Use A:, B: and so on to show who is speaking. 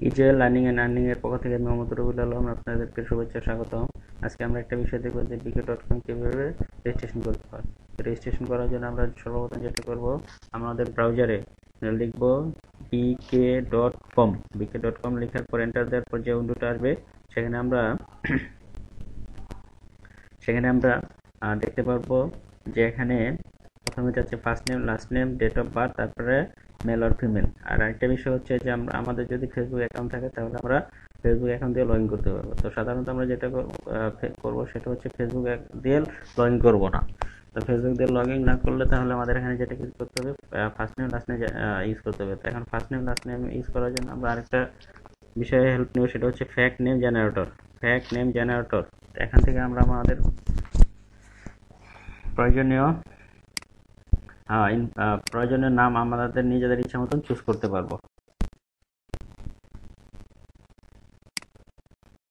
A: ইজেল learning and earning এর পক্ষ থেকে মোহাম্মদ রবিউল আলম আপনাদেরকে শুভেচ্ছা স্বাগতম। আজকে আমরা একটা বিষয় দেখব যে বিকে.কম কিভাবে রেজিস্ট্রেশন করতে হয়। রেজিস্ট্রেশন করার জন্য আমরা সর্বপ্রথম যেটা করব, আমাদের ব্রাউজারে লিখব বিকে.কম লেখার পর এন্টার দেওয়ার পর যে উইন্ডোটা আসবে সেখানে আমরা দেখতে পারবো যে এখানে প্রথমে যাচ্ছে first name, last name, date of birth, তারপরে মেল আর ফিমেল। আর আরেকটা বিষয় হচ্ছে যে আমাদের যদি ফেসবুক অ্যাকাউন্ট থাকে তাহলে আমরা ফেসবুক অ্যাকাউন্ট দিয়ে লগ ইন করতে পারবো। তো সাধারণত আমরা যেটা করবো সেটা হচ্ছে ফেসবুক দিয়ে লগ ইন করবো না। তো ফেসবুক দিয়ে লগ ইন না করলে তাহলে আমাদের এখানে যেটা কিছু করতে হবে, first name last name use করতে হবে। তো এখন first name last name use করার জন্য আমরা আরেকটা বিষয়ে হেল্প নেব, সেটা হচ্ছে ফ্যাক্ট নেম জেনারেটর। এখান থেকে আমরা আমাদের প্রয়োজনীয় প্রয়োজনীয় নাম আমাদের নিজেদের ইচ্ছা মতন চুজ করতে পারবো।